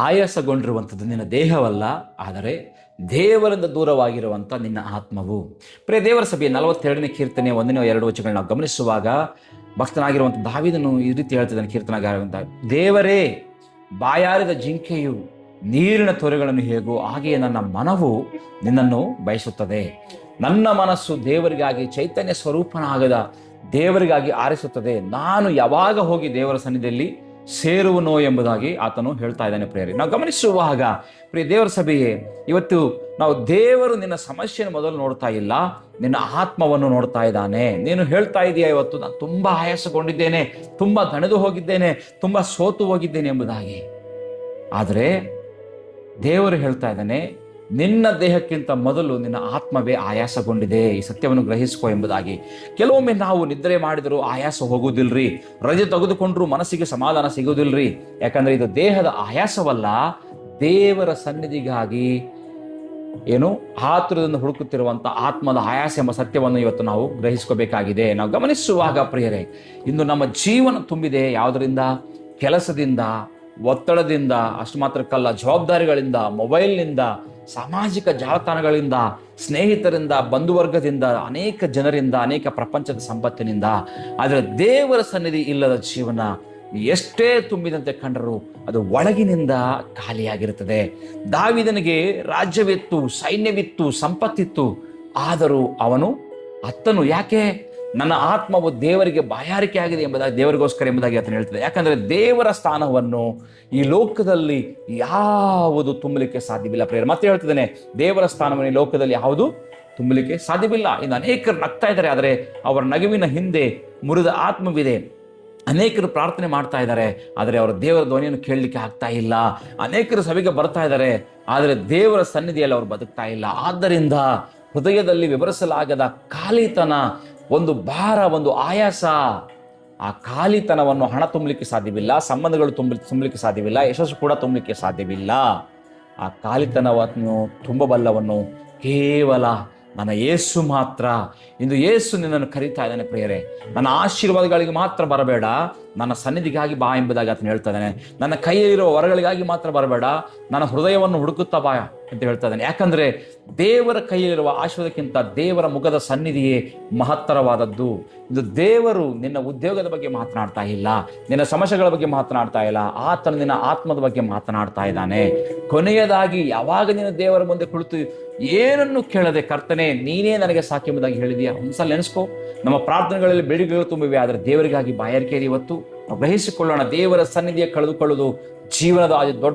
ಆಯಾಸಗೊಂಡಿರುವಂಥದ್ದು ನಿನ್ನ ದೇಹವಲ್ಲ, ಆದರೆ ದೇವರಿಂದ ದೂರವಾಗಿರುವಂಥ ನಿನ್ನ ಆತ್ಮವು. ಪ್ರಿಯ ದೇವರ ಸಭೆಯ 42ನೇ ಕೀರ್ತನೆ 1-2 ವಚನಗಳನ್ನ ನಾವು ಗಮನಿಸುವಾಗ ಭಕ್ತನಾಗಿರುವಂಥ ದಾವೀದನು ಈ ರೀತಿ ಹೇಳ್ತಿದ್ದಾನೆ. ಕೀರ್ತನಗಾರರಂತ, ದೇವರೇ, ಬಾಯಾರಿದ ಜಿಂಕೆಯು ನೀರಿನ ತೊರೆಗಳನ್ನು ಹೇಗೋ ಹಾಗೆಯೇ ನನ್ನ ಮನವು ನಿನ್ನನ್ನು ಬಯಸುತ್ತದೆ. ನನ್ನ ಮನಸ್ಸು ದೇವರಿಗಾಗಿ, ಚೈತನ್ಯ ಸ್ವರೂಪನಾಗದ ದೇವರಿಗಾಗಿ ಆರಿಸುತ್ತದೆ. ನಾನು ಯಾವಾಗ ಹೋಗಿ ದೇವರ ಸನ್ನಿಧಿಯಲ್ಲಿ ಸೇರುವನೋ ಎಂಬುದಾಗಿ ಆತನು ಹೇಳ್ತಾ ಇದ್ದಾನೆ. ಪ್ರಿಯರೇ, ನಾವು ಗಮನಿಸುವಾಗ ಪ್ರಿಯ ದೇವರ ಸಭೆಯೇ, ಇವತ್ತು ನಾವು ದೇವರು ನಿನ್ನ ಸಮಸ್ಯೆಯನ್ನು ಮೊದಲು ನೋಡ್ತಾ ಇಲ್ಲ, ನಿನ್ನ ಆತ್ಮವನ್ನು ನೋಡ್ತಾ ಇದ್ದಾನೆ. ನೀನು ಹೇಳ್ತಾ ಇದೀಯ, ಇವತ್ತು ನಾನು ತುಂಬಾ ಆಯಾಸಗೊಂಡಿದ್ದೇನೆ, ತುಂಬಾ ದಣಿದು ಹೋಗಿದ್ದೇನೆ, ತುಂಬಾ ಸೋತು ಹೋಗಿದ್ದೇನೆ ಎಂಬುದಾಗಿ. ಆದರೆ ದೇವರು ಹೇಳ್ತಾ ಇದ್ದಾನೆ, ನಿನ್ನ ದೇಹಕ್ಕಿಂತ ಮೊದಲು ನಿನ್ನ ಆತ್ಮವೇ ಆಯಾಸಗೊಂಡಿದೆ, ಈ ಸತ್ಯವನ್ನು ಗ್ರಹಿಸ್ಕೋ ಎಂಬುದಾಗಿ. ಕೆಲವೊಮ್ಮೆ ನಾವು ನಿದ್ರೆ ಮಾಡಿದರೂ ಆಯಾಸ ಹೋಗುವುದಿಲ್ರಿ, ರಜೆ ತೆಗೆದುಕೊಂಡ್ರೂ ಮನಸ್ಸಿಗೆ ಸಮಾಧಾನ ಸಿಗುವುದಿಲ್ರಿ. ಯಾಕಂದ್ರೆ ಇದು ದೇಹದ ಆಯಾಸವಲ್ಲ, ದೇವರ ಸನ್ನಿಧಿಗಾಗಿ ಆತುರದಿಂದ ಹುಡುಕುತ್ತಿರುವಂಥ ಆತ್ಮದ ಆಯಾಸ ಎಂಬ ಸತ್ಯವನ್ನು ಇವತ್ತು ನಾವು ಗ್ರಹಿಸ್ಕೋಬೇಕಾಗಿದೆ. ನಾವು ಗಮನಿಸುವಾಗ ಪ್ರಿಯರೇ, ಇಂದು ನಮ್ಮ ಜೀವನ ತುಂಬಿದೆ ಯಾವುದರಿಂದ? ಕೆಲಸದಿಂದ, ಒತ್ತಡದಿಂದ, ಅಷ್ಟು ಮಾತ್ರಕ್ಕಲ್ಲ, ಜವಾಬ್ದಾರಿಗಳಿಂದ, ಮೊಬೈಲ್ನಿಂದ, ಸಾಮಾಜಿಕ ಜಾಲತಾಣಗಳಿಂದ, ಸ್ನೇಹಿತರಿಂದ, ಬಂಧುವರ್ಗದಿಂದ, ಅನೇಕ ಜನರಿಂದ, ಅನೇಕ ಪ್ರಪಂಚದ ಸಂಪತ್ತಿನಿಂದ. ಆದರೆ ದೇವರ ಸನ್ನಿಧಿ ಇಲ್ಲದ ಜೀವನ ಎಷ್ಟೇ ತುಂಬಿದಂತೆ ಕಂಡರೂ ಅದು ಒಳಗಿನಿಂದ ಖಾಲಿಯಾಗಿರುತ್ತದೆ. ದಾವೀದನಿಗೆ ರಾಜ್ಯವಿತ್ತು, ಸೈನ್ಯವಿತ್ತು, ಸಂಪತ್ತಿತ್ತು, ಆದರೂ ಅವನು ಅತ್ತನು ಯಾಕೆ? ನನ್ನ ಆತ್ಮವು ದೇವರಿಗೆ ಬಾಯಾರಿಕೆ ಆಗಿದೆ ಎಂಬುದಾಗಿ, ದೇವರಿಗೋಸ್ಕರ ಎಂಬುದಾಗಿ ಆತನು ಹೇಳ್ತದೆ. ಯಾಕಂದ್ರೆ ದೇವರ ಸ್ಥಾನವನ್ನು ಈ ಲೋಕದಲ್ಲಿ ಯಾವುದು ತುಂಬಲಿಕ್ಕೆ ಸಾಧ್ಯವಿಲ್ಲ. ಪ್ರೇರ ಮತ್ತೆ ಹೇಳ್ತಿದ್ದೇನೆ, ದೇವರ ಸ್ಥಾನವನ್ನು ಈ ಲೋಕದಲ್ಲಿ ಯಾವುದು ತುಂಬಲಿಕ್ಕೆ ಸಾಧ್ಯವಿಲ್ಲ. ಇನ್ನು ಅನೇಕರು ನಗ್ತಾ ಇದ್ದಾರೆ, ಆದರೆ ಅವರ ನಗುವಿನ ಹಿಂದೆ ಮುರಿದ ಆತ್ಮವಿದೆ. ಅನೇಕರು ಪ್ರಾರ್ಥನೆ ಮಾಡ್ತಾ ಇದ್ದಾರೆ, ಆದರೆ ಅವರ ದೇವರ ಧ್ವನಿಯನ್ನು ಕೇಳಲಿಕ್ಕೆ ಆಗ್ತಾ ಇಲ್ಲ. ಅನೇಕರು ಸಭೆಗೆ ಬರ್ತಾ ಇದ್ದಾರೆ, ಆದರೆ ದೇವರ ಸನ್ನಿಧಿಯಲ್ಲಿ ಅವರು ಬದುಕ್ತಾ ಇಲ್ಲ. ಆದ್ದರಿಂದ ಹೃದಯದಲ್ಲಿ ವಿವರಿಸಲಾಗದ ಖಾಲಿತನ, ಒಂದು ಭಾರ, ಒಂದು ಆಯಾಸ. ಆ ಖಾಲಿತನವನ್ನು ಹಣ ತುಂಬಲಿಕ್ಕೆ ಸಾಧ್ಯವಿಲ್ಲ, ಸಂಬಂಧಗಳು ತುಂಬಲಿಕ್ಕೆ ಸಾಧ್ಯವಿಲ್ಲ, ಯಶಸ್ಸು ಕೂಡ ತುಂಬಲಿಕ್ಕೆ ಸಾಧ್ಯವಿಲ್ಲ. ಆ ಖಾಲಿತನವನ್ನು ತುಂಬಬಲ್ಲವನ್ನು ಕೇವಲ ನನ್ನ ಯೇಸು ಮಾತ್ರ. ಇಂದು ಯೇಸು ನಿನ್ನನ್ನು ಕರೀತಾ ಇದ್ದಾನೆ. ಪ್ರಿಯರೇ, ನನ್ನ ಆಶೀರ್ವಾದಗಳಿಗೆ ಮಾತ್ರ ಬರಬೇಡ, ನನ್ನ ಸನ್ನಿಧಿಗಾಗಿ ಬಾ ಎಂಬುದಾಗಿ ಆತನು ಹೇಳ್ತಾ ಇದ್ದಾನೆ. ನನ್ನ ಕೈಯಲ್ಲಿರುವ ವರಗಳಿಗಾಗಿ ಮಾತ್ರ ಬರಬೇಡ, ನನ್ನ ಹೃದಯವನ್ನು ಹುಡುಕುತ್ತಾ ಬಾ ಅಂತ ಹೇಳ್ತಾ ಇದ್ದಾನೆ. ಯಾಕಂದ್ರೆ ದೇವರ ಕೈಯಲ್ಲಿರುವ ಆಶೀರ್ವಾದಕ್ಕಿಂತ ದೇವರ ಮುಖದ ಸನ್ನಿಧಿಯೇ ಮಹತ್ತರವಾದದ್ದು. ಇದು ದೇವರು ನಿನ್ನ ಉದ್ಯೋಗದ ಬಗ್ಗೆ ಮಾತನಾಡ್ತಾ ಇಲ್ಲ, ನಿನ್ನ ಸಮಸ್ಯೆಗಳ ಬಗ್ಗೆ ಮಾತನಾಡ್ತಾ ಇಲ್ಲ, ಆತನು ನಿನ್ನ ಆತ್ಮದ ಬಗ್ಗೆ ಮಾತನಾಡ್ತಾ ಇದ್ದಾನೆ. ಕೊನೆಯದಾಗಿ ಯಾವಾಗ ನೀನು ದೇವರ ಮುಂದೆ ಕುಳಿತು ಏನನ್ನು ಕೇಳದೆ, ಕರ್ತನೆ ನೀನೇ ನನಗೆ ಸಾಕು ಎಂಬುದಾಗಿ ಹೇಳಿದೆಯಾ? ಒಂದ್ಸಲ ನೆನೆಸ್ಕೋ. ನಮ್ಮ ಪ್ರಾರ್ಥನೆಗಳಲ್ಲಿ ಬೇಡಿಕೆಗಳು ತುಂಬಿವೆ, ಆದರೆ ದೇವರಿಗಾಗಿ ಬಾಯಾರಿಕೆ ಇವತ್ತು ನಾವು ಗ್ರಹಿಸಿಕೊಳ್ಳೋಣ. ದೇವರ ಸನ್ನಿಧಿಯ ಕಳೆದುಕೊಳ್ಳುವುದು ಜೀವನದ ದೊಡ್ಡ